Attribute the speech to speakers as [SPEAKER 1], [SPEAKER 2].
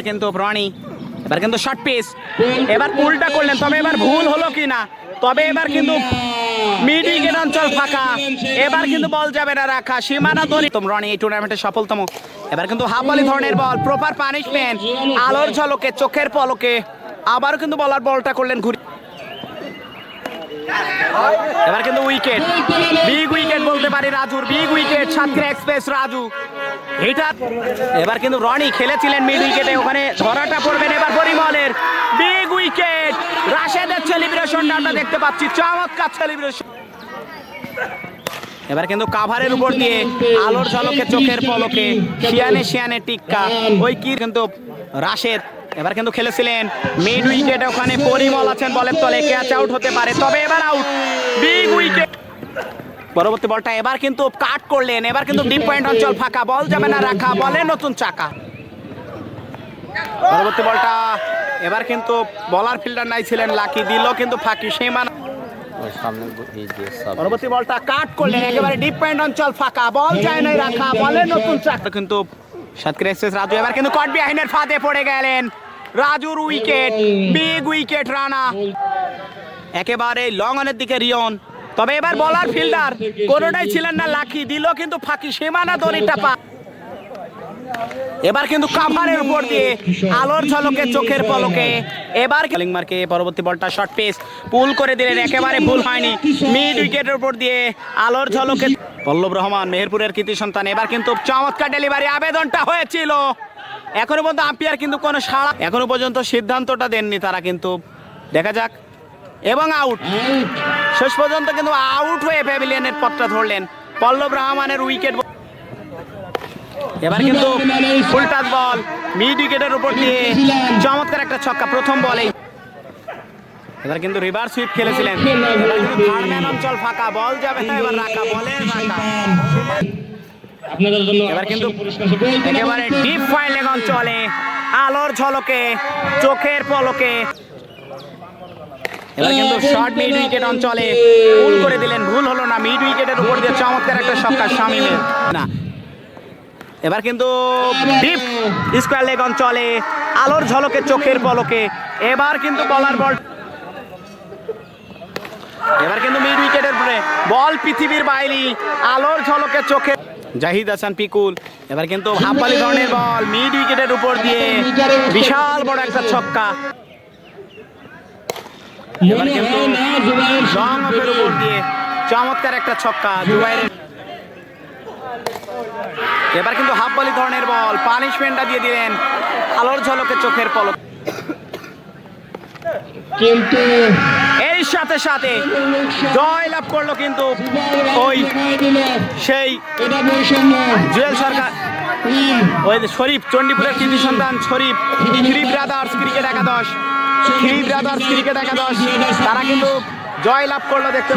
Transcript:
[SPEAKER 1] কিন্তু রনি এবার কিন্তু শর্ট পিচ, এবার পুলটা করলেন, তবে এবার ভুল হলো কিনা, তবে এবার কিন্তু মিড উইকেট অঞ্চল ফাঁকা, এবার কিন্তু বল যাবে না রাখা সীমানা ধরে। রনি এই টুর্নামেন্টের সফলতম, এবার কিন্তু হাফ ভলি ধরনের বল, প্রপার পানিশমেন্ট, আলোর ঝলকে চোখের পলকে আবারও কিন্তু বলার বলটা করলেন ঘুরে। এবার কিন্তু উইকেট, বিগ উইকেট বলতে পারি রাজুর, big wicket Satkhira express Raju hitter. এবার কিন্তু রনি খেলেছিলেন মিড উইকেটে, ওখানে ধরাটা পড়বেন এবার পরিমলের, বিগ উইকেট, রাশেদের সেলিব্রেশনটা আমরা দেখতে পাচ্ছি, চমৎকার সেলিব্রেশন। এবার কিন্তু কাভারের উপর দিয়ে আলোর ঝলকে চোখের পলকে শিয়ানে শিয়ানে টিক্কা ওই কি কিন্তু রাশেদ এবার কিন্তু খেলেছিলেন মিড উইকেটে, ওখানে পরিমল আছেন বলের তলে, ক্যাচ আউট হতে পারে, তবে এবার আউট, বিগ উইকেট। পরবর্তী বলটা এবার কিন্তু কাট করলেন, এবার কিন্তু ডিপ পয়েন্ট অঞ্চল ফাঁকা, বল যাবে না রাখা, বলে নতুন চাকা। পরবর্তী বলটা এবার কিন্তু বলার ফিল্ডার নাই ছিলেন লাকি, দিল কিন্তু ফাঁকি সীমানা। পরবর্তী বলটা কাট করলেন, একেবারে ডিপ পয়েন্ট অঞ্চল ফাঁকা, বল যায় নাই রাখা, বলে নতুন চাকা। কিন্তু সাতক্ষীরা এক্সপ্রেস রাজু এবার কিন্তু কট বিহাইন্ডের ফাঁদে পড়ে গেলেন, রাজুর উইকেট, বিগ উইকেট রানা, একেবারে লং অনের দিকে রিয়ন, তবে এবার বলার ফিল্ডার কোনোটাই ছিলেন না লাকি, দিল কিন্তু ফাঁকি সীমানা দড়িটা পা। এবার কিন্তু কাভারের উপর দিয়ে আলোর ঝলকে চোখের পলকে এবার মার্কে পরবর্তী বলটা শর্ট পিচ পুল করে দিলেন, একেবারে ভুল হয়নি, মিড উইকেটের উপর দিয়ে আলোর ঝলকে পল্লব রহমান মেহেরপুরের কৃতি সন্তান, এবার কিন্তু চমৎকার ডেলিভারি, আবেদনটা হয়েছিল, এখনো পর্যন্ত আম্পায়ার কিন্তু কোনো সাড়া, এখনো পর্যন্ত সিদ্ধান্তটা দেননি তারা, কিন্তু দেখা যাক, এবং আউট, শেষ পর্যন্ত কিন্তু আউট হয়ে প্যাভিলিয়নের পথটা ধরলেন পল্লব রহমানের উইকেট। এবার কিন্তু ফুল টাচ বল, মিড উইকেটের উপর দিয়ে চমৎকার একটা ছক্কা প্রথম বলে। এবার কিন্তু রিভার্স সুইপ খেলেছিলেন, থার্ডম্যান অঞ্চল ফাঁকা, বল যাবে না এবার রাখা, বলের রাখা। এবার কিন্তু একেবারে ডিপ ফাইল লেগ অঞ্চলে আলোর ঝলকে চোখের পলকে এবার কিন্তু শর্ট মিড উইকেট অঞ্চলে পুল করে দিলেন, ভুল হলো না, মিড উইকেটের উপর দিয়ে চমৎকার একটা ছক্কা শামিমের না। এবার কিন্তু ডিপ স্কয়ার লেগ অঞ্চলে আলোর ঝলকে চোখের পলকে এবার কিন্তু বলার বল, এবার কিন্তু মিড উইকেটের উপরে বল পৃথিবীর বাইরে আলোর ঝলকে চোখে জাহিদ হাসান পিকুল, এবার কিন্তু হাফবালি ধরনের বল, মিড উইকেটের উপর দিয়ে বিশাল বড় একটা ছক্কা। এবার কিন্তু লং অফের উপর দিয়ে চমৎকার একটা ছক্কা জুবাইরের। এবার কিন্তু হাফ বলি ধরনের বল, পানিশমেন্টটা দিয়ে দিলেন আলোর ঝলকে চোখের পলক, কিন্তু এর সাথে সাথে জয় লাভ করলো কিন্তু ওই সেই জুয়েল সরকার, ওই শরীফ, চণ্ডীপুরের কৃতি সন্তান শরীফ, থ্রি ব্রাদার্স ক্রিকেট একাদশ, তারা কিন্তু জয় লাভ করলো দেখতে।